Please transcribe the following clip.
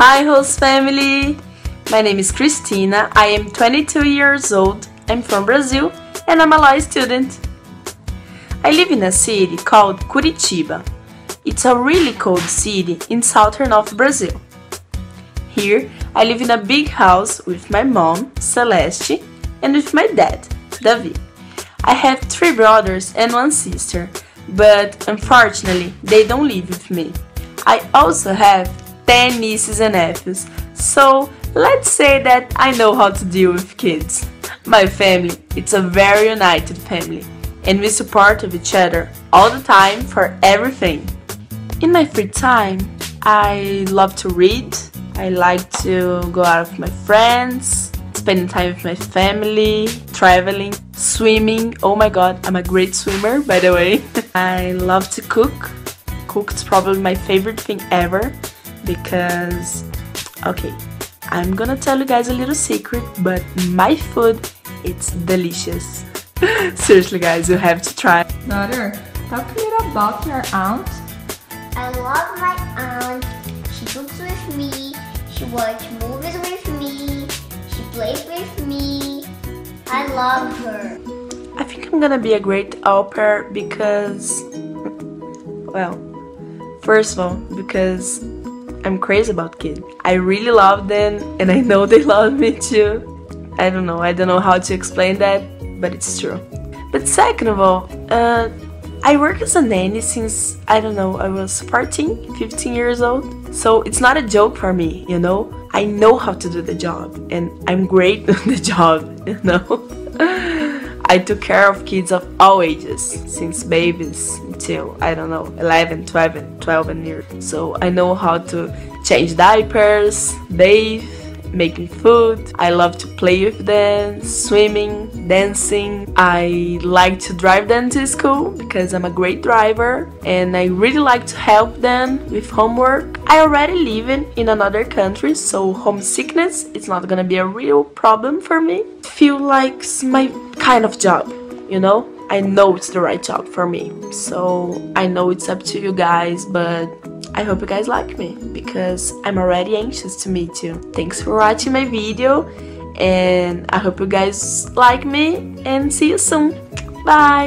Hi host family! My name is Cristina, I am 22 years old, I'm from Brazil and I'm a law student. I live in a city called Curitiba. It's a really cold city in southern of Brazil. Here I live in a big house with my mom, Celeste, and with my dad, David. I have 3 brothers and 1 sister, but unfortunately they don't live with me. I also have 10 nieces and nephews, so let's say that I know how to deal with kids. My family, it's a very united family, and we support each other all the time for everything. In my free time, I love to read, I like to go out with my friends, spending time with my family, traveling, swimming. Oh my god, I'm a great swimmer, by the way. I love to cook. Cook is probably my favorite thing ever because, okay, I'm gonna tell you guys a little secret, but my food, it's delicious. Seriously guys, you have to try. Daughter, talk a little about your aunt. I love my aunt. She cooks with me. She watches movies with me. She plays with me. I love her. I think I'm gonna be a great au pair because, well, first of all, because I'm crazy about kids. I really love them and I know they love me too. I don't know how to explain that, but it's true. But second of all, I work as a nanny since, I was 14, 15 years old. So it's not a joke for me, you know? I know how to do the job and I'm great at the job, you know? I took care of kids of all ages, since babies until, 11, 12 years. So I know how to change diapers, bathe, making food. I love to play with them, swimming, dancing. I like to drive them to school because I'm a great driver and I really like to help them with homework. I already live in another country, so homesickness is not gonna be a real problem for me. I feel like it's my kind of job, you know? I know it's the right job for me. So I know it's up to you guys, but I hope you guys like me because I'm already anxious to meet you. Thanks for watching my video and I hope you guys like me and see you soon. Bye!